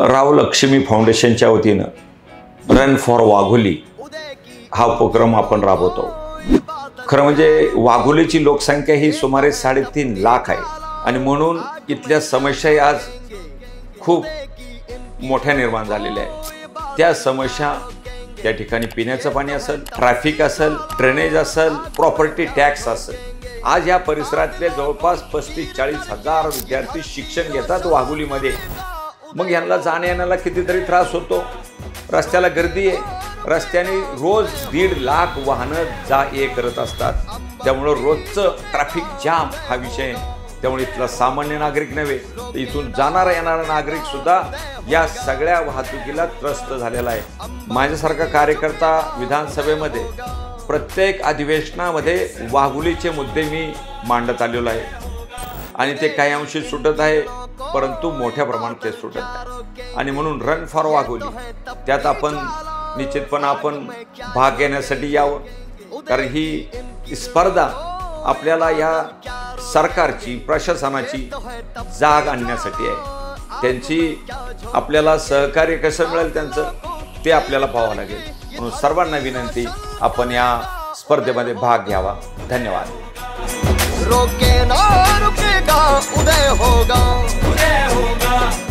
राव लक्ष्मी फाउंडेशनच्या वतीनं run for Wagholi हा उपक्रम आपण राबवतो। खरं म्हणजे वाघोलीची लोकसंख्या ही सुमारे 3.5 लाख आहे आणि म्हणून इथल्या समस्या आज खूप मोठ्या निर्माण झालेल्या आहेत। त्या समस्या त्या ठिकाणी पिण्याचं पाणी असेल, ट्रॅफिक असेल, ड्रेनेज असेल, प्रॉपर्टी टॅक्स असेल। आज या परिसरातले जवळपास 35-40 हजार विद्यार्थी शिक्षण घेतात वाघोलीमध्ये। मग यांना जाण्या येण्याला कितीतरी त्रास होतो। रस्त्याला गर्दी आहे, रस्त्याने रोज 1.5 लाख वाहनं जा ये करत असतात। त्यामुळे रोजचं ट्रॅफिक जाम हा विषय, त्यामुळे इथला सामान्य नागरिक नव्हे तर इथून जाणारा येणारा नागरिक सुद्धा या सगळ्या वाहतुकीला त्रस्त झालेला आहे। माझ्यासारखा कार्यकर्ता विधानसभेमध्ये प्रत्येक अधिवेशनामध्ये वाघोलीचे मुद्दे मी मांडत आलेलो आहे आणि ते काही अंशी सुटत आहे, परंतु मोठ्या प्रमाणात ते सुटत आहे। आणि म्हणून रन फॉर वाघोली त्यात आपण निश्चितपणे आपण भाग घेण्यासाठी यावं, कारण ही स्पर्धा आपल्याला या सरकारची, प्रशासनाची जाग आणण्यासाठी आहे। त्यांची आपल्याला सहकार्य कसं मिळेल त्यांचं ते आपल्याला पाहावं लागेल। म्हणून सर्वांना विनंती, आपण या स्पर्धेमध्ये भाग घ्यावा। धन्यवाद। रोके ना रुकेगा, उदय होगा, उदय होगा।